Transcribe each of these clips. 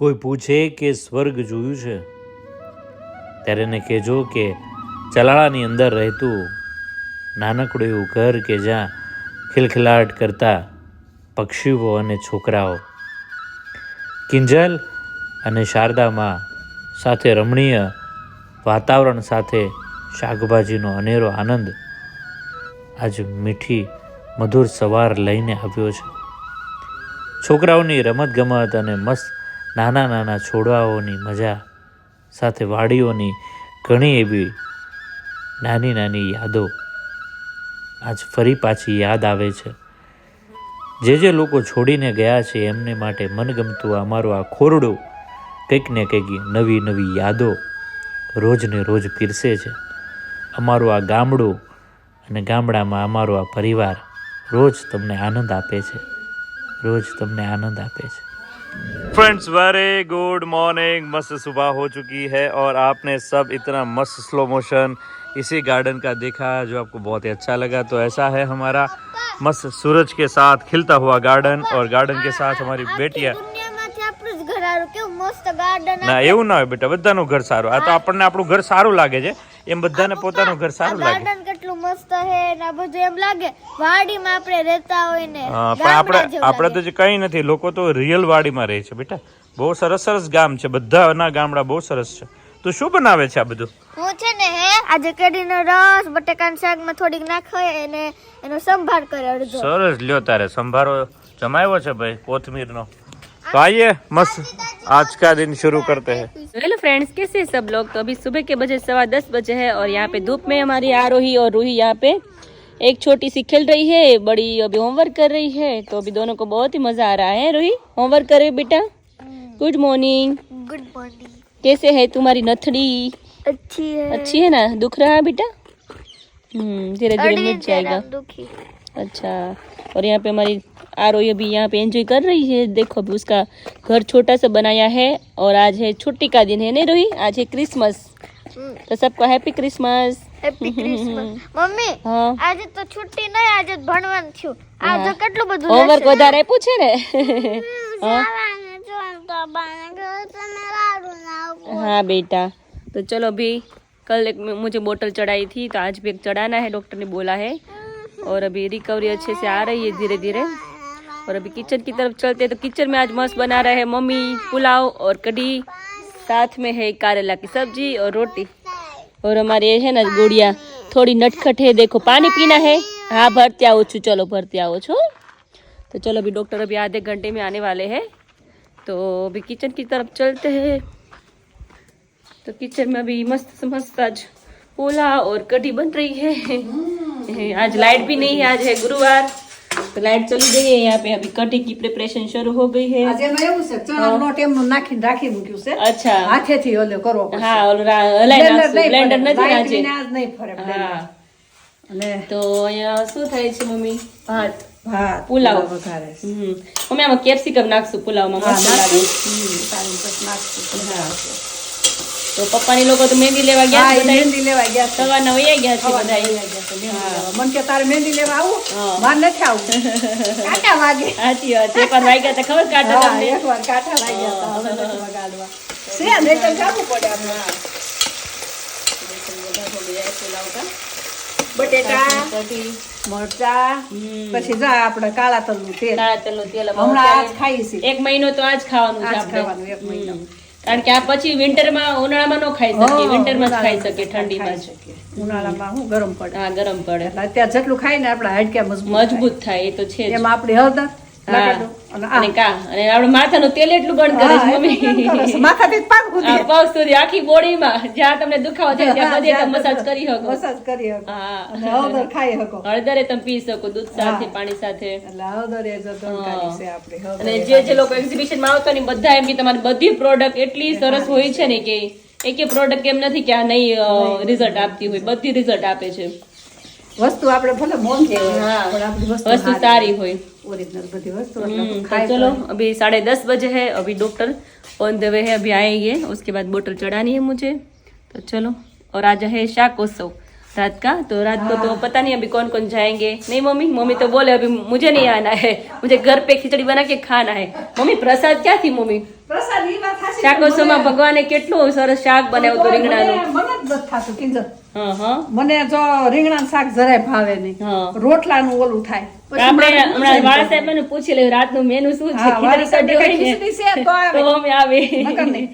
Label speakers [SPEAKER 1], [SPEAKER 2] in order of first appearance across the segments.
[SPEAKER 1] કોઈ પૂછે કે સ્વર્ગ જોયું છે ત્યારે એને કહેજો કે ચલાળાની અંદર રહેતું નાનકડું એવું ઘર કે જ્યાં ખિલખિલાટ કરતા પક્ષીઓ અને છોકરાઓ, કિંજલ અને શારદામાં સાથે રમણીય વાતાવરણ સાથે શાકભાજીનો અનેરો આનંદ આજ મીઠી મધુર સવાર લઈને આવ્યો છે. છોકરાઓની રમતગમત અને મસ્ત નાના નાના છોડવાઓની મજા સાથે વાડીઓની ઘણી એવી નાની નાની યાદો આજ ફરી પાછી યાદ આવે છે. જે લોકો છોડીને ગયા છે એમને માટે મનગમતું અમારું આ ખોરડું કંઈક ને કંઈક નવી નવી યાદો રોજ ને રોજ પીરસે છે. અમારું આ ગામડું અને ગામડામાં અમારો આ પરિવાર રોજ તમને આનંદ આપે છે, रोज तुमने आनंद आपे छे. Friends very good morning. मस्त सुबह हो चुकी है और आपने सब इतना मस्त स्लो मोशन इसी गार्डन का देखा जो आपको बहुत ही अच्छा लगा. तो ऐसा है हमारा मस्त सूरज के साथ खिलता हुआ गार्डन और गार्डन के साथ हमारी बेटियां. ના એવું ના હોય બેટા, બધાનું ઘર સારું. આ તો આપણને આપણું ઘર સારું લાગે છે એમ બધાને પોતાનું ઘર સારું લાગે.
[SPEAKER 2] ગાર્ડન કેટલું મસ્ત છે ને આ બધું એમ લાગે વાડીમાં આપણે રહેતા હોય ને.
[SPEAKER 1] પણ આપણે તો જે કઈ નથી, લોકો તો રિયલ વાડીમાં રહે છે બેટા. બહુ સરસ સરસ ગામ છે, બધાના ગામડા બહુ સરસ છે. તું શું બનાવે છે આ બધું?
[SPEAKER 2] હું છે ને આજે કેરીનો રસ બટાકાના શાકમાં થોડીક નાખે અને એનો સંભાર કરે અડધો.
[SPEAKER 1] સરસ. લ્યો તારે સંભારો જમાવ્યો છે ભાઈ કોથમીરનો. तो आइए मस्त आज का दिन शुरू करते हैं.
[SPEAKER 3] हेलो फ्रेंड्स, कैसे हैं सब लोग? तो अभी सुबह के बजे 10:15 बजे है और यहाँ पे धूप में हमारी आरोही और रूही यहाँ पे एक छोटी सी खेल रही है, बड़ी अभी होमवर्क कर रही है. तो अभी दोनों को बहुत ही मजा आ रहा है. रूही होमवर्क कर रही बेटा? Good morning.
[SPEAKER 2] Good morning.
[SPEAKER 3] कैसे है तुम्हारी नथड़ी?
[SPEAKER 2] अच्छी है.
[SPEAKER 3] अच्छी है ना? दुख रहा है बेटा? धीरे धीरे मिट जाएगा. अच्छा. और यहाँ पे हमारी आरोही अभी यहाँ पे एंजॉय कर रही है. देखो अभी उसका घर छोटा सा बनाया है और आज है छुट्टी का दिन है नहीं रोही? आज है क्रिसमस. तो सबको happy Christmas.
[SPEAKER 2] Happy Christmas. Mummy
[SPEAKER 3] હા,
[SPEAKER 2] આજે તો છૂટી નહીં, આજે ભણવાનું થયું. આજે કેટલું બધું
[SPEAKER 3] હોમવર્ક વધારે આપ્યું છે ને? हाँ बेटा. तो चलो अभी कल एक मुझे बोतल चढ़ाई थी तो आज भी एक चढ़ाना है, डॉक्टर ने बोला है. और अभी रिकवरी अच्छे से आ रही है धीरे धीरे. और अभी किचन की तरफ चलते हैं. तो किचन में आज मस्त बना रहे हैं मम्मी पुलाव और कढ़ी, साथ में है करेला की सब्जी और रोटी. और हमारे है ना गुड़िया थोड़ी नटखट है. देखो पानी पीना है. हाँ भरते आओ छू, चलो भरते आओ छो. तो चलो अभी डॉक्टर अभी आधे घंटे में आने वाले हैं. तो अभी किचन की तरफ चलते हैं. तो किचन में अभी मस्त मस्त आज पुलाव और कढ़ी बन रही है. आज लाइट भी नहीं है, आज है गुरुवार तो लाइट चली गई है. यहाँ पे अभी कढ़ी की प्रिपरेशन शुरू हो गई है.
[SPEAKER 4] આજે એમાં એવું છે ચણા લોટ એમનો નાખીને રાખી મૂક્યું છે.
[SPEAKER 3] अच्छा.
[SPEAKER 4] હાથેથી ઓલે કરવો પડશે.
[SPEAKER 3] हाँ और હલાઈ નાખશું. બ્લેન્ડર નથી આજે.
[SPEAKER 4] આજ નહીં ફરે blender.
[SPEAKER 3] હા.
[SPEAKER 4] અને
[SPEAKER 3] તો અહીંયા શું થાય છે મમ્મી? ભાત
[SPEAKER 4] ભાત
[SPEAKER 3] પુલાવ
[SPEAKER 4] વઘારે છે.
[SPEAKER 3] મમ્મી આમાં કેપ્સિકમ નાખશું પુલાવમાં,
[SPEAKER 4] હા,
[SPEAKER 3] મસ્ત લાગે.
[SPEAKER 4] સારી રીતે નાખશું.
[SPEAKER 3] હા. તો પપ્પાની લોકો તો મહેંદી લેવા ગયા
[SPEAKER 4] હા,
[SPEAKER 3] છે
[SPEAKER 4] એ
[SPEAKER 3] બધા.
[SPEAKER 4] મહેંદી લેવા ગયા છે.
[SPEAKER 3] સવારના વયા ગયા છે
[SPEAKER 4] સવારના
[SPEAKER 3] બધા.
[SPEAKER 4] વયા ગયા છે મહેંદી લેવા. મને કે તારે મહેંદી લેવા આવું?
[SPEAKER 3] હા.
[SPEAKER 4] મારે નથી આવું. કાંટા વાગે.
[SPEAKER 3] સાચી વાત છે. એકવાર વાગ્યા હતા ખબર કાઢો
[SPEAKER 4] હા,
[SPEAKER 3] તમને?
[SPEAKER 4] એકવાર કાંટા વાગ્યા હતા. હવે નથી વગાડવા. છે નહીં તો જાવું પડે આપણે. બટેટા, મરચા, પછી જા આપણે કાળા તલનું તેલ.
[SPEAKER 3] કાળા તલનું તેલ હવે
[SPEAKER 4] હમણાં આજ
[SPEAKER 3] અત્યારે
[SPEAKER 4] ખાઈએ છીએ.
[SPEAKER 3] એક મહિનો તો આજ ખાવાનું છે
[SPEAKER 4] આજ
[SPEAKER 3] આપણે.
[SPEAKER 4] ખાવાનું એક મહિનો.
[SPEAKER 3] કારણ કે આ પછી વિન્ટરમાં ઉનાળામાં ન ખાઈ શકીએ, વિન્ટરમાં જ ખાઈ શકીએ, ઠંડીમાં જ.
[SPEAKER 4] ઉનાળામાં શું ગરમ પડે.
[SPEAKER 3] હા ગરમ પડે,
[SPEAKER 4] એટલે અત્યારે જેટલું ખાય ને આપણા હાડક્યા
[SPEAKER 3] મજબૂત થાય. એ તો છે જ.
[SPEAKER 4] એમાં આપણી હળદર
[SPEAKER 3] હા. અને આપણે માથાનું તેલ એટલું બર્ન કરે છે મમ્મી.
[SPEAKER 4] માથાથી પાક
[SPEAKER 3] આ પગ સુધી આખી બોડીમાં જ્યાં તમને દુખાવો થાય ત્યાં બધે તમે મસાજ કરી શકો.
[SPEAKER 4] મસાજ કરી શકો.
[SPEAKER 3] હા.
[SPEAKER 4] અને હળદર ખાઈ શકો.
[SPEAKER 3] હળદરે તમે પી શકો દૂધ સાથે, પાણી સાથે.
[SPEAKER 4] એટલે હળદર એ જ ગુણકારી છે આપણી હળદર.
[SPEAKER 3] અને જે લોકો એક્ઝિબિશનમાં આવતા ને બધા એમ કે તમારી બધી પ્રોડક્ટ એટલી સરસ હોય છે ને કે એક પ્રોડક્ટ એમ નથી કે આ નહીં રિઝલ્ટ આપતી હોય, બધી રિઝલ્ટ આપે છે.
[SPEAKER 4] વસ્તુ આપણે ભલે મોંઘી હોય
[SPEAKER 3] हाँ,
[SPEAKER 4] પણ આપણી
[SPEAKER 3] वस्तु सारी हुई.
[SPEAKER 4] ओरिजिनल बधी वस्तु
[SPEAKER 3] तो चलो अभी 10:30 बजे है, अभी डॉक्टर ऑन द वे है, अभी आएंगे. उसके बाद बोतल चढ़ानी है मुझे. तो चलो. और आज है शाकोत्सव रात का. तो रात को तो पता नहीं अभी कौन कौन जाएंगे. नहीं मम्मी, मम्मी तो बोले अभी मुझे नहीं आना है, मुझे घर पे खिचड़ी बना के खाना है. मम्मी प्रसाद क्या थी मम्मी?
[SPEAKER 4] प्रसाद ये बात
[SPEAKER 3] શાકોત્સવમાં ભગવાને કેટલું સરસ શાક બનાવ્યું હતું રીંગણાનું.
[SPEAKER 4] મને જ નથી થાતું કિંજલ.
[SPEAKER 3] હા હા
[SPEAKER 4] મને જો રીંગણાનું શાક જરાય ભાવે નહીં.
[SPEAKER 3] હા.
[SPEAKER 4] રોટલાનું ઓલું થાય. પછી
[SPEAKER 3] આપણે
[SPEAKER 4] મારે
[SPEAKER 3] હમણાં વાળા સાહેબને પૂછી લેવું રાતનું મેનુ શું છે.
[SPEAKER 4] હા, વાળા સાહેબને
[SPEAKER 3] ખીચડી
[SPEAKER 4] કઈ
[SPEAKER 3] કઢી
[SPEAKER 4] ખીચડી છે તો આવે.
[SPEAKER 3] તો અમે આવે.
[SPEAKER 4] નકર નહીં.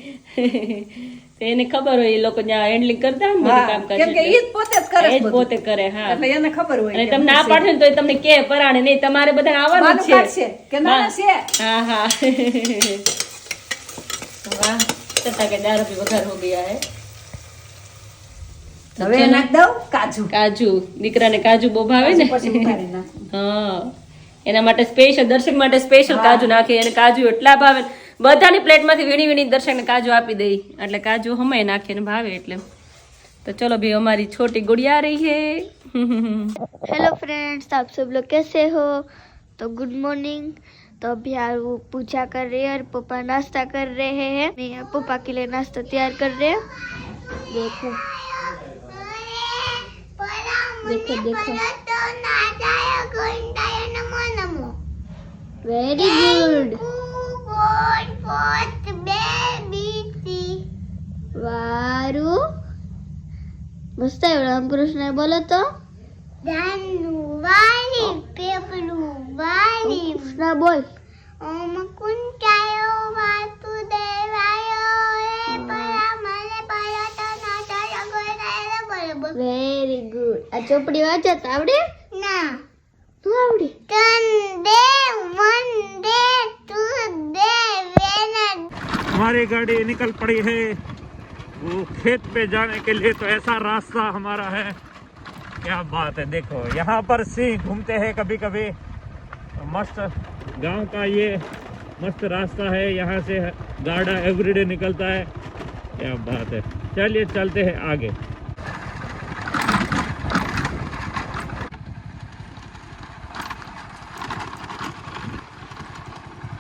[SPEAKER 3] તો એને ખબર હોય એ લોકો જ્યાં હેન્ડલિંગ કરતા હોય ને બધું
[SPEAKER 4] હા,
[SPEAKER 3] કામકાજ
[SPEAKER 4] કેમ કે
[SPEAKER 3] એટલે.
[SPEAKER 4] ઈ જ પોતે જ કરે
[SPEAKER 3] એ
[SPEAKER 4] છે
[SPEAKER 3] જ
[SPEAKER 4] બધું.
[SPEAKER 3] પોતે કરે હા.
[SPEAKER 4] એટલે એને ખબર હોય
[SPEAKER 3] અને
[SPEAKER 4] કે
[SPEAKER 3] તમને ના
[SPEAKER 4] બધું
[SPEAKER 3] પાડે ને તો એ તમને કે પરાણે નહીં તમારે બધાને આવવાનું
[SPEAKER 4] માનું
[SPEAKER 3] જ છે.
[SPEAKER 4] કાઢશે કે ના ના છે.
[SPEAKER 3] हाँ हाँ वाह चटा के 4 रुपये वघार हो गया है
[SPEAKER 4] હવે નાખ દઉં કાજુ.
[SPEAKER 3] કાજુ દીકરાને કાજુ બહુ ભાવે ને
[SPEAKER 4] પછી ઉતારી નાખું.
[SPEAKER 3] હા એના માટે સ્પેશિયલ દર્શક માટે સ્પેશિયલ કાજુ નાખી અને કાજુ એટલા ભાવે ને બધાની પ્લેટમાંથી વીણી વીણી દર્શકને કાજુ આપી દઈ એટલે કાજુ હમે નાખીને ભાવે એટલે तो चलो भाई हमारी छोटी गुड़िया आ रही है
[SPEAKER 2] हेलो फ्रेंड्स, आप सब लोग कैसे हो? तो गुड मॉर्निंग। तो अभी यार वो पूजा कर रहे हैं और पापा नाश्ता कर रहे हैं। मैं यहाँ पापा के लिए नाश्ता तैयार कर रहे हैं। देखो देखो देखो, वेरी गुड, वारू मस्त है। रामकृष्ण बोलो तो कृष्णा बोल। Very good. आ ચોપડી વાંચત આવડે? ના, તું આવડે?
[SPEAKER 1] हमारी गाड़ी निकल पड़ी है वो खेत पे जाने के लिए। तो ऐसा रास्ता हमारा है, क्या बात है। देखो यहाँ पर सिंह घूमते हैं कभी कभी। मस्त गांव का ये मस्त रास्ता है, यहाँ से गाड़ा एवरीडे निकलता है। क्या बात है। चलिए चलते हैं आगे।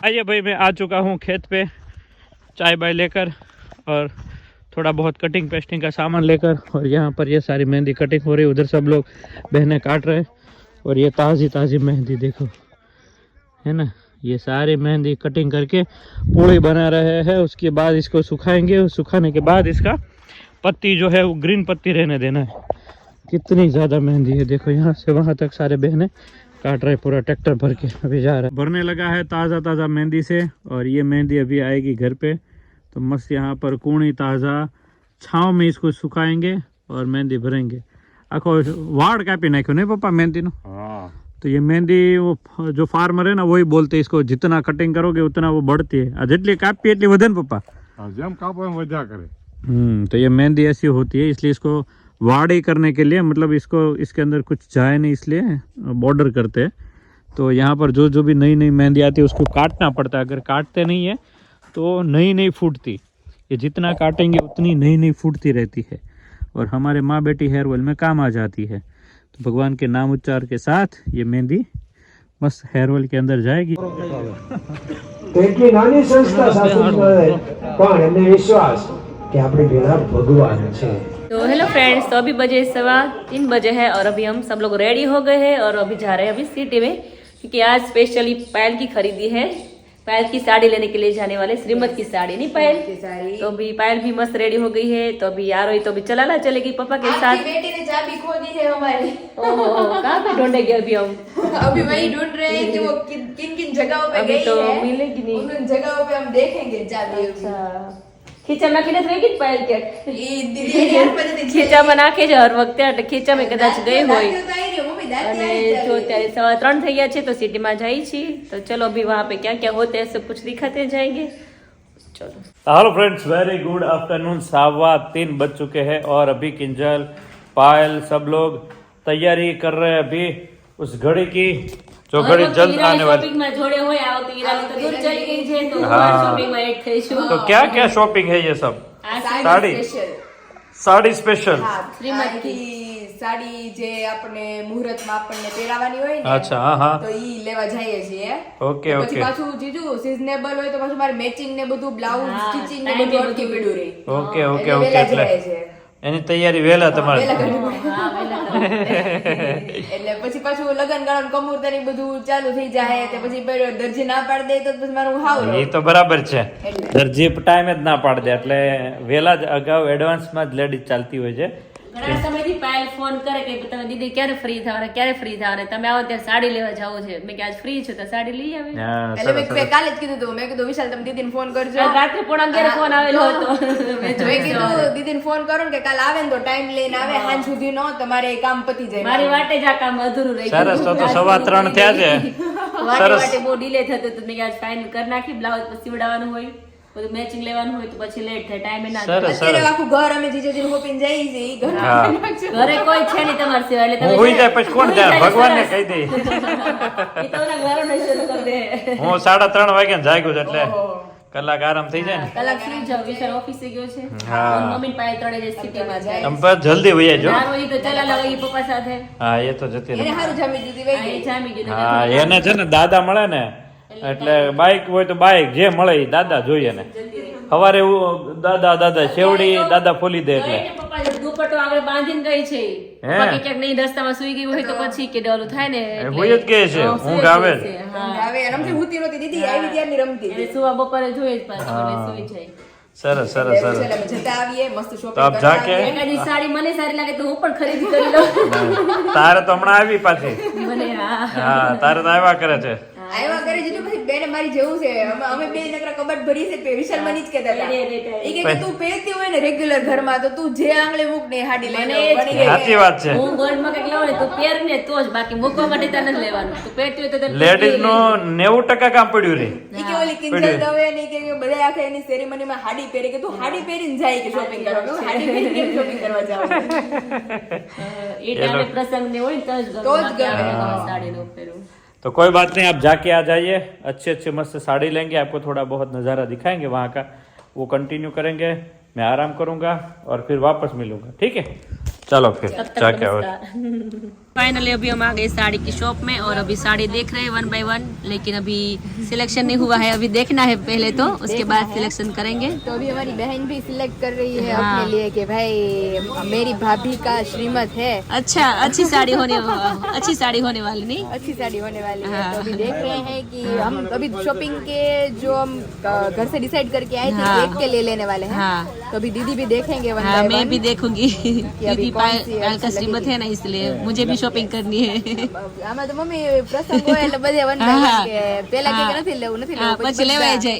[SPEAKER 1] आइए भाई, मैं आ चुका हूँ खेत पे चाय बाय लेकर और थोड़ा बहुत कटिंग पेस्टिंग का सामान लेकर। और यहाँ पर ये सारी मेहंदी कटिंग हो रही है, उधर सब लोग बहनें काट रहे हैं। और ये ताज़ी ताज़ी मेहंदी देखो है ना, ये सारी मेहंदी कटिंग करके पूड़ी बना रहे हैं। उसके बाद इसको सुखाएंगे, और सुखाने के बाद इसका पत्ती जो है वो ग्रीन पत्ती रहने देना है। कितनी ज़्यादा मेहंदी है देखो, यहाँ से वहाँ तक सारे बहनें काट रहे, पूरा ट्रैक्टर भर के अभी जा रहा है। भरने लगा है ताज़ा ताज़ा मेहंदी से। और ये मेहंदी अभी आएगी घर पे, तो मस्त यहाँ पर कूणी ताज़ा छाँव में इसको सुखाएंगे और मेहंदी भरेंगे। आखो वाड़ कापी नाख्यो नहीं पापा मेहंदी नो? हाँ। तो ये मेहंदी वो जो फार्मर है ना वही बोलते हैं, इसको जितना कटिंग करोगे उतना वो बढ़ती है। जितनी कापी एटली वधे ने पप्पा?
[SPEAKER 5] जेम कापो वजा करे।
[SPEAKER 1] तो ये मेहंदी ऐसी होती है, इसलिए इसको वाड़ी करने के लिए, मतलब इसको इसके अंदर कुछ जाए नहीं इसलिए बॉर्डर करते हैं। तो यहाँ पर जो जो भी नई नई मेहंदी आती है उसको काटना पड़ता है। अगर काटते नहीं है तो नई नई फूटती, ये जितना काटेंगे उतनी नई नई फूटती रहती है और हमारे माँ बेटी हेयर ऑयल में काम आ जाती है। तो भगवान के नाम उच्चार के साथ ये मेहंदी मस्त हेयर ऑयल के अंदर जाएगी।
[SPEAKER 6] તો એટલી નાની સંસ્થા સાસુમાં પણ એમને વિશ્વાસ કે આપણે પેલા ભગવાન છે।
[SPEAKER 3] तो हेलो फ्रेंड्स, तो अभी बजे 3:15 बजे है और अभी हम सब लोग रेडी हो गए हैं और अभी जा रहे हैं अभी सिटी में, क्योंकि आज स्पेशली पायल की खरीदी है। पायल की साड़ी लेने के लिए जाने वाले, श्रीमत की साड़ी नहीं पायल की साड़ी। तो अभी पायल भी मस्त रेडी हो गई है। तो अभी यार हुई तो अभी चलाना चलेगी पापा के साथ।
[SPEAKER 7] बेटी ने चाबी खो दी है हमारी।
[SPEAKER 3] ओहो, कहाँ पे ढूंढेंगे अभी हम?
[SPEAKER 7] अभी वही ढूंढ रहे हैं कि वो किन किन जगहों पे
[SPEAKER 3] अभी
[SPEAKER 7] गई
[SPEAKER 3] तो
[SPEAKER 7] है।
[SPEAKER 3] मिलेगी नहीं।
[SPEAKER 7] उन जगहों पे हम देखेंगे चाबी।
[SPEAKER 3] ખીચામાં નાખીને જ રહી પાયલ કે
[SPEAKER 7] ये दीदी ने यार पता नहीं
[SPEAKER 3] ખીચામાં નાખે છે હર વખતે, એટલે ખીચામાં કદાચ ગઈ હોય।
[SPEAKER 7] दादी तो आई रही है, मम्मी दादी
[SPEAKER 3] અને
[SPEAKER 7] आई
[SPEAKER 3] જો અત્યારે 3:15 થઈ ગયા છે તો સિટીમાં જાય છે। તો ચલો अभी वहाँ पे क्या क्या होते हैं सब कुछ दिखाते जाएंगे। चलो
[SPEAKER 1] hello friends, very good afternoon. 3:15 बज चुके हैं और अभी किंजल पायल सब लोग तैयारी कर रहे हैं अभी उस घड़ी की जो घड़ी जल्द आने वाली।
[SPEAKER 3] શોપિંગમાં જોડે હોય આ વખતે ઈરાની તો દૂર ચલી ગઈ છે તો
[SPEAKER 1] हाँ।
[SPEAKER 3] શોપિંગમાં એડ થઈશું।
[SPEAKER 1] तो क्या क्या शॉपिंग है ये सब? साड़ी
[SPEAKER 7] स्पेशल।
[SPEAKER 1] साड़ी स्पेशल।
[SPEAKER 7] हाँ,
[SPEAKER 3] श्रीमत की
[SPEAKER 7] साड़ी जे આપણે મુહૂર્તમાં આપણને પહેરાવાની હોય ને,
[SPEAKER 1] अच्छा हाँ हाँ
[SPEAKER 7] તો ઈ લેવા જઈએ છીએ।
[SPEAKER 1] ओके
[SPEAKER 7] તો પછી
[SPEAKER 1] ओके
[SPEAKER 7] પાછું જીજુ સિઝનેબલ હોય તો પાછું મારે મેચિંગ ને બધું બ્લાઉઝ
[SPEAKER 3] હા,
[SPEAKER 7] સ્ટિચિંગ ને
[SPEAKER 3] time
[SPEAKER 7] બધું
[SPEAKER 3] એ
[SPEAKER 7] અટકી
[SPEAKER 3] બધું
[SPEAKER 7] પડ્યું રહે।
[SPEAKER 1] ओके ओके
[SPEAKER 7] એટલે
[SPEAKER 1] ओके
[SPEAKER 7] વહેલા
[SPEAKER 1] એટલે
[SPEAKER 7] જાય છે।
[SPEAKER 1] એની તૈયારી વહેલા તમારે।
[SPEAKER 7] વહેલા કરવી પડે।
[SPEAKER 3] હા, વહેલા
[SPEAKER 7] એટલે પછી પાછું લગન ગાળાનું કમૂરતા ને બધું ચાલુ થઈ જાય તો પછી દરજી ના પાડી દે તો પછી મારું હાવ
[SPEAKER 1] એ તો બરાબર છે. દરજી ટાઈમે જ ના પાડી દે એટલે વેલા જ અગાઉ એડવાન્સમાં જ લેડીઝ ચાલતી હોય છે.
[SPEAKER 3] ઘણા સમયથી પાયલ ફોન કરે કે તમે દીદી ક્યારે ફ્રી થવાના ક્યારે ફ્રી થવાના, તમે આવો ત્યારે સાડી લેવા જાવ છે. મેં કે આજ ફ્રી છું તો સાડી લઈ આવે.
[SPEAKER 1] હા,
[SPEAKER 7] એટલે મેં કાલે જ કીધું હતું, મેં કીધું વિશાલ તમે દીદીને ફોન કરજો.
[SPEAKER 3] રાત્રે 11:30 ફોન આવેલો હતો.
[SPEAKER 7] મેં કીધું દીદીને ફોન કરો ને કે કાલ આવે ને તો ટાઈમ લઈને આવે, સાંજ સુધી નો તમારે કામ પતી જાય.
[SPEAKER 3] મારી વાટે જ આ કામ અધૂરું રહી
[SPEAKER 1] સરસ. તો 3:15 થયા છે.
[SPEAKER 3] વાટે બહુ ડીલે થતું હતું. મેં આજ ફાઇનલ કરી નાખી. બ્લાઉઝ પછી સીવડાવવાનું હોય, બધું મેચિંગ લેવાનું હોય તો પછી લેટ થાય, ટાઈમે ના થાય.
[SPEAKER 7] અત્યારે આખું ઘર અમે જીજાજીને હોપીને જઈએ છીએ,
[SPEAKER 3] ઘરે કોઈ છે નહીં તમારી સિવાય એટલે
[SPEAKER 1] હું હોઈ જાય પછી કોણ જાય? ભગવાનને કહી દે.
[SPEAKER 3] એ તો ઓલા ઘરોને શરૂ કરી દે.
[SPEAKER 1] હું 3:30 વાગ્યા જાગ્યો છું એટલે કલાક આરામ થઈ જાય ને.
[SPEAKER 3] કલાક સુઈ જાવ. વિશાલ ઓફિસે ગયો છે.
[SPEAKER 1] હા.
[SPEAKER 3] મમ્મી પાસે ત્રણે જે સિટીમાં જાય.
[SPEAKER 1] તમે બસ જલ્દી વહી જાજો.
[SPEAKER 3] નાનો ઈ તો ચલાલા હોય ઈ પપ્પા સાથે.
[SPEAKER 1] હા, એ તો જતી
[SPEAKER 7] એને
[SPEAKER 1] રહે.
[SPEAKER 7] સારું જામી દીધી
[SPEAKER 3] હા,
[SPEAKER 7] વહી
[SPEAKER 3] એ જામી ગયું.
[SPEAKER 1] હા, એને છે ને દાદા મળે ને એટલે બાઈક હોય તો બાઈક જે મળે એ દાદા જોઈએ ને. સવારે એવું દાદા શેવડી દાદા ફોલી દે એટલે
[SPEAKER 3] પપ્પા દુપટ્ટો આગળ બાંધીને ગઈ છે. પપ્પા કે ક્યાંક નહીં રસ્તામાં સુઈ ગઈ હોય તો પછી કે ડોલું થાય ને એટલે
[SPEAKER 1] હોય જ કે છે ઊંઘ આવે જ.
[SPEAKER 3] હા.
[SPEAKER 7] હવે રમતી હુતી નહોતી દીદી, આવી ત્યારની રમતી.
[SPEAKER 3] એને સુવા બપોરે જોઈએ જ પાછું એટલે સુઈ જાય.
[SPEAKER 1] સરસ સરસ સરસ.
[SPEAKER 7] એટલે અમે જતા આવીએ, મસ્ત
[SPEAKER 1] તો
[SPEAKER 7] શોપિંગ
[SPEAKER 1] આપ જાકે
[SPEAKER 3] એકાદી સાડી મને સારી લાગે તો હું પણ ખરીદી કરી લઉં.
[SPEAKER 1] તારે તો હમણાં આવી પાછી.
[SPEAKER 3] મને
[SPEAKER 1] હા, તારે તો આવ્યા કરે છે.
[SPEAKER 7] આવ્યા કરે છે પછી બેને મારી જેવું છે. અમે બે નકરા કબાટ ભરી છે. વિશાલ મને જ કહેતા હતા ઈ કે તું પહેરતી હોય ને રેગ્યુલર ઘરમાં તો તું જે આંગળે મૂક ને હાડી લઈને બની ગઈ.
[SPEAKER 1] સાચી વાત છે.
[SPEAKER 3] હું ગોલ્ડમાં કઈક લાવું ને તો પહેર ને તો જ, બાકી મૂકવા માટે તને નથી લેવાનું. તું પહેરતી હોય તો તને
[SPEAKER 1] લેડીઝ નું 90% કામ પડ્યું રે.
[SPEAKER 7] ઈ કે ઓલી કિંજલ દવે ને કે બધા આખે એની સેરેમનીમાં હાડી પહેરી કે તું હાડી પહેરીને જાય કે શોપિંગ કરવા. હું હાડી પહેરીને કેમ શોપિંગ કરવા જાઉં?
[SPEAKER 3] એ ટાઈમે પ્રસંગ ને હોય ને તો જ ગમે સાડી નો પહેરવું.
[SPEAKER 1] तो कोई बात नहीं, आप जाके आ जाइए, अच्छे अच्छे मस्त साड़ी लेंगे, आपको थोड़ा बहुत नज़ारा दिखाएंगे वहाँ का, वो कंटिन्यू करेंगे, मैं आराम करूँगा और फिर वापस मिलूंगा, ठीक है? चलो फिर जाके आओ.
[SPEAKER 3] फाइनली अभी हम आ गए साड़ी की शॉप में और अभी साड़ी देख रहे हैं 1 by 1, लेकिन अभी सिलेक्शन नहीं हुआ है, अभी देखना है पहले तो, उसके बाद सिलेक्शन करेंगे.
[SPEAKER 7] तो अभी हमारी बहन भी सिलेक्ट कर रही है अपने लिए कि भाई मेरी भाभी का श्रीमत है,
[SPEAKER 3] अच्छा अच्छी साड़ी होने वाली नहीं.
[SPEAKER 7] अच्छी साड़ी होने वाली है. तो अभी देख रहे हैं कि हम अभी शॉपिंग के जो हम घर से डिसाइड करके आए थे एक के ले लेने वाले हैं.
[SPEAKER 3] हाँ.
[SPEAKER 7] तो अभी दीदी भी देखेंगे one
[SPEAKER 3] हाँ,
[SPEAKER 7] by
[SPEAKER 3] मैं
[SPEAKER 7] one.
[SPEAKER 3] भी देखूंगी क्योंकि
[SPEAKER 7] कौन सी
[SPEAKER 3] पायल का
[SPEAKER 7] अच्छी
[SPEAKER 3] श्रीमत
[SPEAKER 7] लगेगी.
[SPEAKER 3] है ना, इसलिए मुझे भी शॉपिंग करनी है.
[SPEAKER 7] આમાં તો મમ્મી પ્રસંગ હોય એટલે બધે one by one કે પેલા કે નથી લેવું
[SPEAKER 3] હા, પછી લેવાય જાય.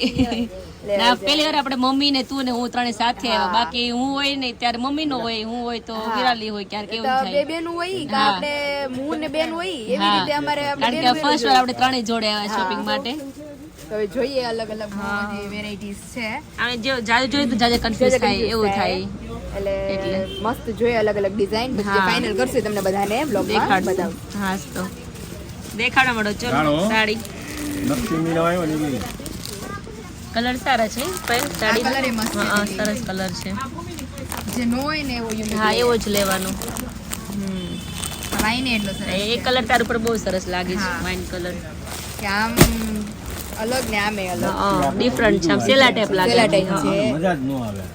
[SPEAKER 7] લેવાય
[SPEAKER 3] ના, પેલી વાર આપણે મમ્મી ને તું ને હું ત્રણે સાથે આવ્યા, બાકી હું હોય ને ત્યારે મમ્મી નો હોય, હું હોય તો વિરાલી હોય, ક્યારેક એવું
[SPEAKER 7] બે
[SPEAKER 3] થાય.
[SPEAKER 7] બેન હોય કે આપણે હું ને બેન હોય એવી રીતે અમારે
[SPEAKER 3] કારણ કે ફર્સ્ટ વાર આપણે ત્રણે જોડે આવ્યા શોપિંગ માટે.
[SPEAKER 7] હવે જોઈએ અલગ અલગ બધી વેરાયટીઝ છે
[SPEAKER 3] અને જો જાજુ જોઈએ તો જાજે કન્ફ્યુઝ થાય એવું થાય.
[SPEAKER 7] એટલે મસ્ત જોઈએ અલગ અલગ ડિઝાઇન પછી
[SPEAKER 3] હા.
[SPEAKER 7] ફાઇનલ કરશે તમને બધાને બ્લોગમાં
[SPEAKER 3] દેખાડશું.
[SPEAKER 7] બતાવું.
[SPEAKER 3] હા તો દેખાડો મળો. ચલો સાડી કલર સારા છે પણ સાડી
[SPEAKER 7] આ colour એ મસ્ત છે.
[SPEAKER 3] હા સરસ કલર છે.
[SPEAKER 7] જે નો હોય ને એવો યુનિક
[SPEAKER 3] હા એવો જ લેવાનો.
[SPEAKER 7] વાઈને એટલો સરસ
[SPEAKER 3] એ કલર તાર ઉપર બહુ સરસ લાગે છે,
[SPEAKER 7] હા.
[SPEAKER 3] Wine colour.
[SPEAKER 7] કે આમ અલગ ને આમે અલગ
[SPEAKER 3] ડિફરન્ટ છે, આમ સેલા ટાઈપ લાગે.
[SPEAKER 7] સેલા ટાઈપ છે.
[SPEAKER 5] મજા જ ન આવે.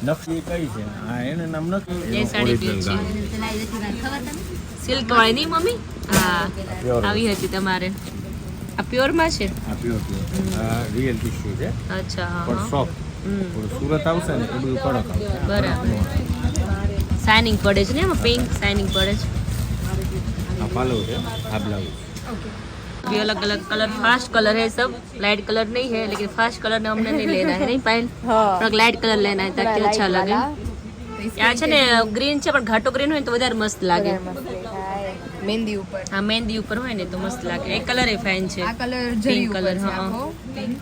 [SPEAKER 5] નકલી કઈ છે? હા, એને નામ નથી.
[SPEAKER 3] એ સાડી પ્યોર છે, સિલ્ક વાળી નહીં મમ્મી? હા આવી હતી તમારે. આ પ્યોર માં છે.
[SPEAKER 5] આ પ્યોર આ રિયલ ટીશ્યુ છે
[SPEAKER 3] અચ્છા
[SPEAKER 5] પણ
[SPEAKER 3] હા
[SPEAKER 5] સોફ્ટ. સુરત આવશે ને એ બધું કડક આવશે.
[SPEAKER 3] બરાબર. શાઇનિંગ પડે છે ને એમાં, પિંક શાઇનિંગ પડે છે.
[SPEAKER 5] આ પાલવ છે, આ બ્લાઉઝ.
[SPEAKER 3] भी अलग अलग कलर, फास्ट कलर है सब, लाइट कलर नहीं है, लेकिन फास्ट कलर ने हमने नहीं लेना है, नहीं पायल
[SPEAKER 7] હા
[SPEAKER 3] लाइट कलर लेना है ताकि अच्छा लगे. यहाँ છે ને ગ્રીન છે પણ ઘાટો ગ્રીન હોય ને તો વધારે મસ્ત લાગે.
[SPEAKER 7] મહેંદી ઉપર
[SPEAKER 3] હા મહેંદી ઉપર હોય ને તો મસ્ત લાગે. એ કલર એ ફાઇન છે,
[SPEAKER 7] આ કલર જરી
[SPEAKER 3] પિંક
[SPEAKER 7] ઉપર
[SPEAKER 3] કલર.
[SPEAKER 7] છે
[SPEAKER 3] હા
[SPEAKER 7] આખો પિંક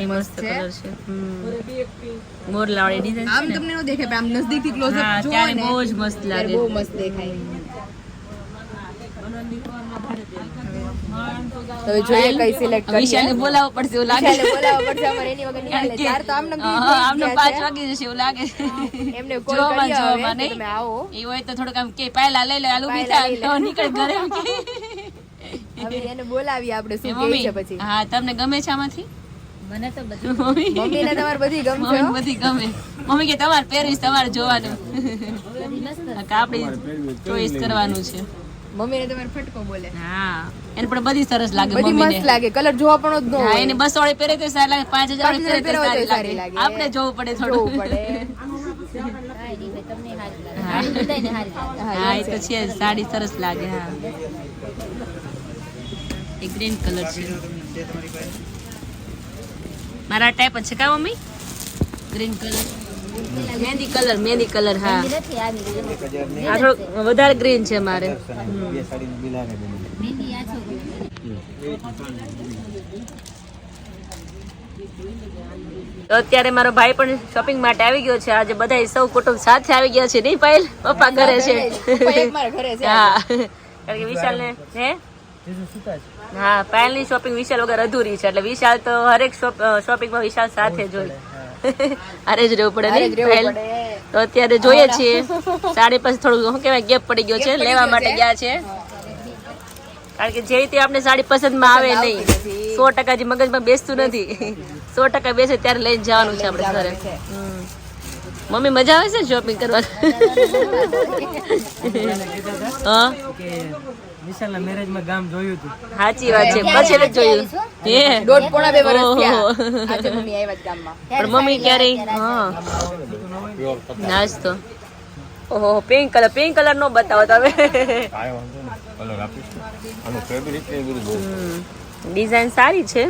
[SPEAKER 3] એ મસ્ત કલર છે. મોરલા વાળી ડિઝાઇન
[SPEAKER 7] આમ
[SPEAKER 3] છે ને,
[SPEAKER 7] તમને નો દેખાય પણ આમ નજદીક થી ક્લોઝ
[SPEAKER 3] હા
[SPEAKER 7] અપ જોવો
[SPEAKER 3] ત્યારે
[SPEAKER 7] ને
[SPEAKER 3] બહુ જ મસ્ત
[SPEAKER 7] ત્યારે
[SPEAKER 3] લાગે.
[SPEAKER 7] બહુ મસ્ત દેખાય. તો જોઈએ કઈ સિલેક્ટ કરીએ.
[SPEAKER 3] વિશાલને બોલાવવો પડશે એવું લાગે.
[SPEAKER 7] વિશાલને બોલાવવા પડશે અમારે એની વગર નહીં હાલે. ચાર તો આમને
[SPEAKER 3] આમને 5 વાગી જશે એવું લાગે.
[SPEAKER 7] એમને કોલ
[SPEAKER 3] જોવામાં
[SPEAKER 7] કરી આવે
[SPEAKER 3] જોવામાં
[SPEAKER 7] કે
[SPEAKER 3] નહીં.
[SPEAKER 7] તમે આવો.
[SPEAKER 3] એ હોય તો થોડુંક આમ કે પહેલા લઈ લે આલુ
[SPEAKER 7] પહેલા લઈ
[SPEAKER 3] બીઠા
[SPEAKER 7] લે.
[SPEAKER 3] તો નીકળ ઘરે એમ કે.
[SPEAKER 7] હવે એને બોલાવીએ આપણે
[SPEAKER 3] એ
[SPEAKER 7] શું કહે છે
[SPEAKER 3] મમ્મી
[SPEAKER 7] પછી.
[SPEAKER 3] હા તમને ગમે છે આમાંથી?
[SPEAKER 7] મમ્મીને તમારે બધી ગમશે હો.
[SPEAKER 3] બધી ગમે. મમ્મી કે તમારે પહેરવીશ, તમારે જોવાનું. આપડે ચોઈસ કરવાનું છે.
[SPEAKER 7] મમ્મીને તમારે ફટકો બોલે.
[SPEAKER 3] હા, એને પણ બધી સરસ લાગે
[SPEAKER 7] બધી
[SPEAKER 3] મમ્મીને.
[SPEAKER 7] મસ્ત લાગે, કલર જોવા પણ જ ન
[SPEAKER 3] હા,
[SPEAKER 7] હોય.
[SPEAKER 3] એને 200 વાળી પહેરે તો સારી લાગે, 5000 વાળી પહેરે તો સારી
[SPEAKER 7] સારી
[SPEAKER 3] લાગે.
[SPEAKER 7] લાગે.
[SPEAKER 3] આપણે જોવું પડે
[SPEAKER 7] જોવું
[SPEAKER 3] થોડું.
[SPEAKER 7] પડે.
[SPEAKER 3] હા, એ તો છે, સાડી સરસ લાગે. હા, એ ગ્રીન કલર છે, મારા ટાઈપ જ છે કા મમ્મી? ગ્રીન કલર, મહેંદી કલર. હા, આ થોડુંક વધારે ગ્રીન છે મારે. તો અત્યારે મારો ભાઈ પણ શોપિંગ માટે આવી ગયો છે. આજે બધા સૌ કુટુંબ સાથે આવી ગયા છે, નહીં પાયલ? પપ્પા ઘરે છે.
[SPEAKER 7] પપ્પા એક મારા ઘરે છે.
[SPEAKER 3] હા, કારણ કે વિશાલ ને હે હા, પાયલ ની શોપિંગ વિશાલ વગર અધૂરી છે. એટલે વિશાલ તો હરેક શોપિંગ માં વિશાલ સાથે જ હોય. અરે જ રહેવું પડે નહીં પાયલ? તો અત્યારે જોઈએ છીએ સાડી પાસે થોડું શું કહેવાય ગેપ પડી ગયો છે, લેવા માટે ગયા છે. કારણ કે જે રીતે આપણે સાડી પસંદમાં આવે નહીં, 100% જે મગજમાં બેસતું નથી. 100% બેસે ત્યારે લઈને જવાનું છે આપણે ઘરે. મમ્મી મજા આવે છે શોપિંગ કરવાની? હા,
[SPEAKER 8] વિશાલના મેરેજમાં ગામ જોયું હતું.
[SPEAKER 3] સાચી વાત છે, પછી જ જોયું. હે
[SPEAKER 7] 1.5-2 વર્ષ
[SPEAKER 3] ઓહો.
[SPEAKER 7] થયા. આજે મમ્મી આવ્યા જ ગામમાં.
[SPEAKER 3] પણ મમ્મી ક્યારેય હા નાસ્તો. ઓહો, પિંક કલર નો બતાવો તમે.
[SPEAKER 5] કાંઈ વાંધો નહીં, કલર આપીશ. આનું ફેબ્રિક ને એ બધું બહુ
[SPEAKER 3] ડિઝાઇન સારી છે.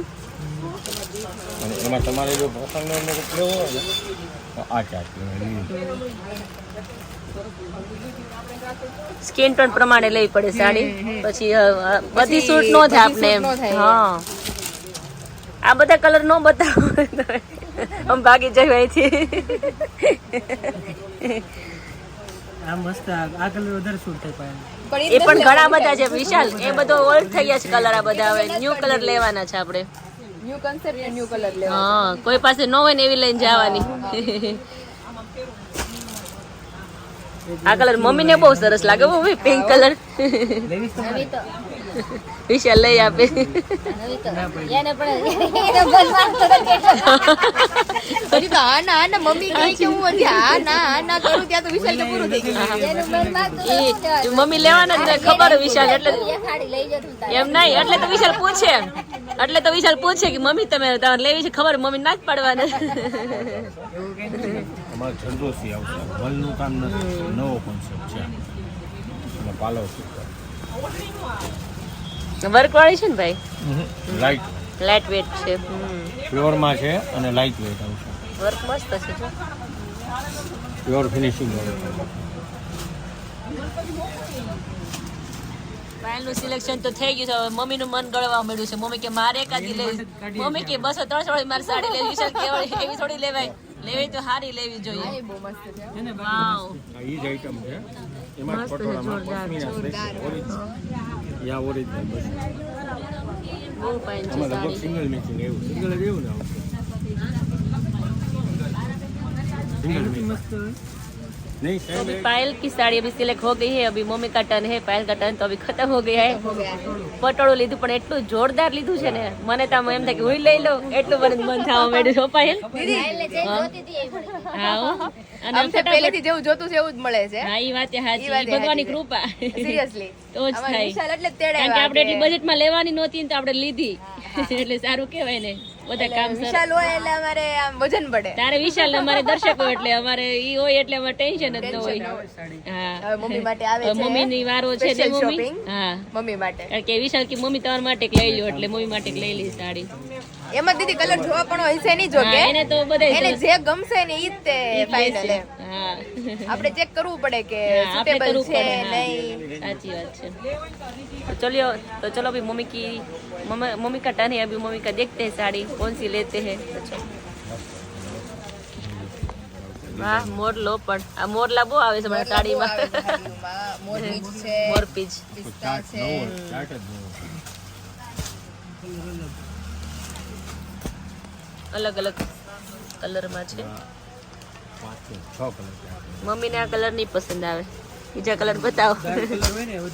[SPEAKER 5] અને એમાં તમારે જો પસંદ ને લેવો હોય ને તો આ ચાર્ટ
[SPEAKER 3] સ્કિન ટોન પ્રમાણે લેવી પડે સાડી. પછી બધી સૂટ નો થાય આપને એમ. હા, આ બધા કલર નો બતાવો, આમ ભાગી જાય અહીંથી.
[SPEAKER 8] આ મસ્ત, આ કલર વધારે સૂટ થાય પાયલ.
[SPEAKER 3] એ પણ ઘણા બધા છે વિશાલ, એ બધો ઓલ્ડ થઈ ગયા છે કલર. આ બધા હવે ન્યુ કલર લેવાના છે આપણે.
[SPEAKER 7] ન્યુ કન્સેપ્ટ ને ન્યુ કલર લેવા.
[SPEAKER 3] હા, કોઈ પાસે ન હોય ને એવી લઈને જવાની. આ કલર મમ્મીને બહુ સરસ લાગે. મમ્મી પિંક કલર વિશાલ લઈ આપે.
[SPEAKER 7] હજી તો હા ના મમ્મી કહે કે હું હજી હા ના કરું ત્યાં તો વિશાલ પૂરું થઈ ગયું.
[SPEAKER 3] ઈ મમ્મી લેવાના જ ને ખબર વિશાલ, એટલે એમ નહીં. એટલે તો વિશાલ પૂછે કે મમ્મી તમે લેવી છે ખબર? મમ્મી ના જ પાડવાના.
[SPEAKER 5] અમારે જરદોશી આવશે, વલનું કામ નથી, નવો કોન્સેપ્ટ છે. એમાં પાલવ
[SPEAKER 3] વર્ક વાળી છે ને ભાઈ?
[SPEAKER 5] લાઇટ
[SPEAKER 3] વેટ છે.
[SPEAKER 5] પ્યોરમાં છે અને લાઇટ વેટ આવશે.
[SPEAKER 3] વર્ક મસ્ત છે જો.
[SPEAKER 5] પ્યોર ફિનિશિંગ
[SPEAKER 3] પાયલનું સિલેક્શન તો થઈ ગયું છે. હવે મમ્મીનું મન ગળવા મળ્યું છે. મમ્મી કે મારે એકાદી લેવી. મમ્મી કે 200-300 વાળી મારી સાડી લેવી. વિશાલ કે એવી થોડી લેવાય, લેવી તો સારી લેવી જોઈએ.
[SPEAKER 7] બહુ મસ્ત છે.
[SPEAKER 3] વાવ,
[SPEAKER 5] એ જ આઈટમ છે. એમાં
[SPEAKER 3] મસ્ત છે,
[SPEAKER 5] પટોળામાં
[SPEAKER 3] જોરદાર,
[SPEAKER 5] પશ્મિના સ્પેશિયલ ઓરિજિનલ યા ઓરિજિનલ બસ.
[SPEAKER 3] બહુ ફાઇન છે
[SPEAKER 5] આમાં લગભગ
[SPEAKER 3] સાડી.
[SPEAKER 5] સિંગલ મેચિંગ એવું સિંગલ જ એવું ને આવશે. सिंगल में नहीं
[SPEAKER 3] तो अभी पायल की साड़ी अभी सिलेक्ट हो गई है. अभी मम्मी का टर्न है, पायल का टर्न तो अभी खत्म हो गया है. પટોળું લીધું પણ એટલું જોરદાર લીધું છે ને, મને તો એમ થાય કે હું લઈ લઉં, એટલું મને મન થવા માંડ્યું છે. પાયલ હા હો. અને
[SPEAKER 7] આમ તો પહેલેથી જેવું જોતું છે એવું જ મળે છે.
[SPEAKER 3] હા, ઈ વાત સાચી,
[SPEAKER 7] ઈ વાત
[SPEAKER 3] ભગવાનની
[SPEAKER 7] સાચી છે.
[SPEAKER 3] કૃપા.
[SPEAKER 7] સિરિયસલી
[SPEAKER 3] તો જ
[SPEAKER 7] અમારે
[SPEAKER 3] થાય.
[SPEAKER 7] વિશાલ એટલે જ
[SPEAKER 3] કારણ કે
[SPEAKER 7] તેડાવ્યા
[SPEAKER 3] આપણે એટલી
[SPEAKER 7] કે
[SPEAKER 3] બજેટમાં લેવાની નહોતી ને તો આપણે લીધી, એટલે સારું કહેવાય ને. બધા કામ સર
[SPEAKER 7] વિશાલ હોય એટલે અમારે આમ વજન પડે.
[SPEAKER 3] તારે વિશાલ અમારે દર્શકો એટલે અમારે ઈ હોય એટલે અમારે ટેન્શન જ ન હોય. હા,
[SPEAKER 7] હવે મમ્મી માટે આવે છે
[SPEAKER 3] મમ્મી ની વારો છે ને
[SPEAKER 7] special
[SPEAKER 3] મમ્મી.
[SPEAKER 7] shopping.
[SPEAKER 3] હા,
[SPEAKER 7] મમ્મી માટે
[SPEAKER 3] કારણ કે વિશાલ કે મમ્મી તમારા માટે એક લઈ લો, એટલે મમ્મી માટે એક લઈ લી સાડી.
[SPEAKER 7] એમાં દીદી કલર જોવા પણ હોય છે નહીં, જો કે
[SPEAKER 3] હા, એને તો બધાય
[SPEAKER 7] એને જે ગમશે ને ઈ જ તે
[SPEAKER 3] ઈ જ
[SPEAKER 7] ફાઇનલ
[SPEAKER 3] લેશે.
[SPEAKER 7] એમ.
[SPEAKER 3] હા,
[SPEAKER 7] આપણે ચેક કરવું પડે કે
[SPEAKER 3] हाँ, आपने
[SPEAKER 7] સુટેબલ
[SPEAKER 3] करવું
[SPEAKER 7] છે
[SPEAKER 3] પડે, हाँ.
[SPEAKER 7] નહીં.
[SPEAKER 3] साची बात है. तो चलो अभी मम्मी का टर्न है. अभी मम्मी का देखते हैं साड़ी कौन सी लेते हैं. वाह, मोरलो પણ આ મોરલા બહુ આવે છે મને સાડીમાં.
[SPEAKER 7] મોરપીંછ છે,
[SPEAKER 3] મોરપીંછ
[SPEAKER 7] પિસ્તા છે.
[SPEAKER 5] ચાર્ટ જ નવો
[SPEAKER 3] અલગ અલગ કલરમાં છે.
[SPEAKER 5] 5-6 કલર ચાર્ટ.
[SPEAKER 3] મમ્મીને આ કલર નહીં પસંદ આવે, બીજા કલર બતાવો.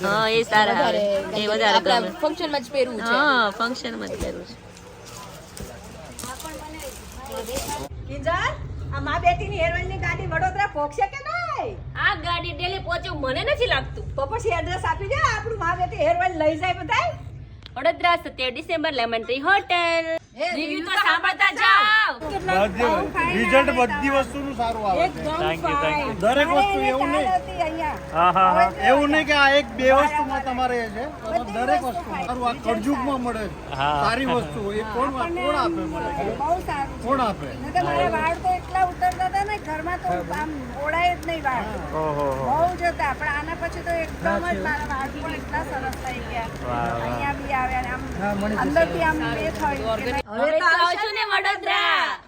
[SPEAKER 3] હા, એ સારા આવે, એ વધારે
[SPEAKER 7] આપણા
[SPEAKER 3] ગમે.
[SPEAKER 7] ફંક્શનમાં જ પહેરવું છે.
[SPEAKER 3] હા, ફંક્શનમાં જ પહેરવું છે.
[SPEAKER 4] કિંજલ આ મા બેટીની હેરોઈનની ગાડી વડોદરા પહોંચશે કે નહીં?
[SPEAKER 3] આ ગાડી ડેલી પહોંચ્યું મને નથી લાગતું.
[SPEAKER 4] તો પછી એડ્રેસ આપી દે, આપણું મા બેટી હેરોઈન લઈ જાય બધાય.
[SPEAKER 3] Vadodara 17 December lemon tree hotel. Review તો સાંભળતા જાઓ.
[SPEAKER 5] રિઝલ્ટ બધી વસ્તુનું સારું આવે છે. દરેક વસ્તુ એવું નહીં. એવું નહીં કે આ એક બે વસ્તુમાં તમારે છે. દરેક વસ્તુ સારું આ કળજુગમાં મળે છે. સારી વસ્તુ એ કોણ આપે મને?
[SPEAKER 4] બહુ સારું
[SPEAKER 5] કોણ આપે?
[SPEAKER 4] છે મારા વાળ તો એટલા ઉતરતા હતા ને ઘરમાં તો આમ ઓળાય જ નહીં વાળ બહુ જ હતા પણ આના પછી તો એકદમ જ મારા વાળ પણ એટલા સરસ થઈ ગયા અહીંયા બી આવ્યા ને આમ અંદરથી આમ એ થયું કે
[SPEAKER 3] હવે તો આવશું ને વડોદરા.